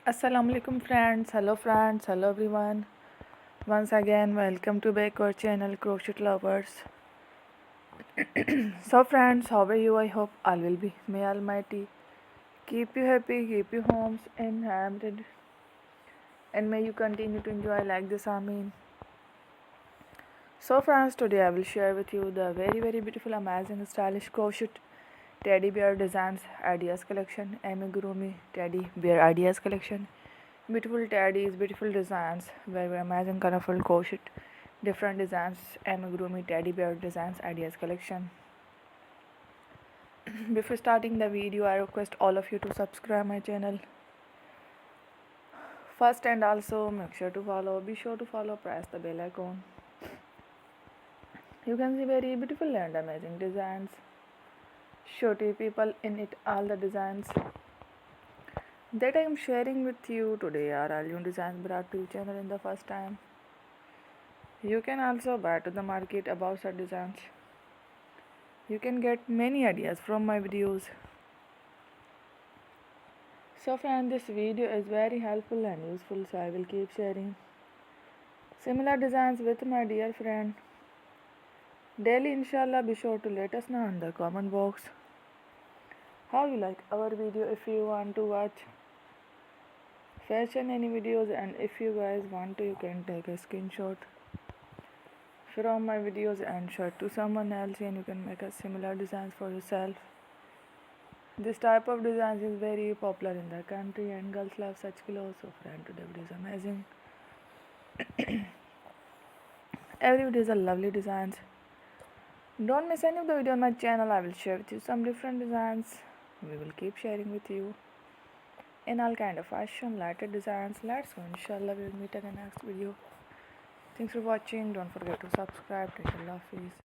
Assalamu alaikum friends, hello everyone. Once again, welcome to back our channel Crochet Lovers. So friends, how are you? I hope all will be. May Almighty keep you happy, keep you homes inhabited, and may you continue to enjoy like this. Amin. So friends, today I will share with you the very beautiful, amazing, stylish crochet teddy bear designs ideas collection, Amigurumi teddy bear ideas collection. Beautiful teddies, beautiful designs, very amazing, colorful crochet, different designs, amigurumi teddy bear designs ideas collection. Before starting the video, I request all of you to subscribe my channel first, and also make sure to follow. Be sure to follow. Press the bell icon. You can see very beautiful and amazing designs. Show to people in it all the designs that I am sharing with you today are all new designs brought to your channel in the first time. You can also buy to the market about such designs. You can get many ideas from my videos. So friend, this video is very helpful and useful, so I will keep sharing similar designs with my dear friend daily. Inshallah, be sure to let us know in the comment box how you like our video. If you want to watch fashion any videos, and if you guys want to, you can take a screenshot from my videos and share to someone else, and you can make a similar designs for yourself. This type of designs is very popular in the country and girls love such clothes. So friend, today video is amazing. Every video is a lovely designs. Don't miss any of the video on my channel. I will share with you some different designs. We will keep sharing with you in all kind of fashion, lighter designs. Let's go. Inshallah, we will meet again next video. Thanks for watching. Don't forget to subscribe. Take a love, peace.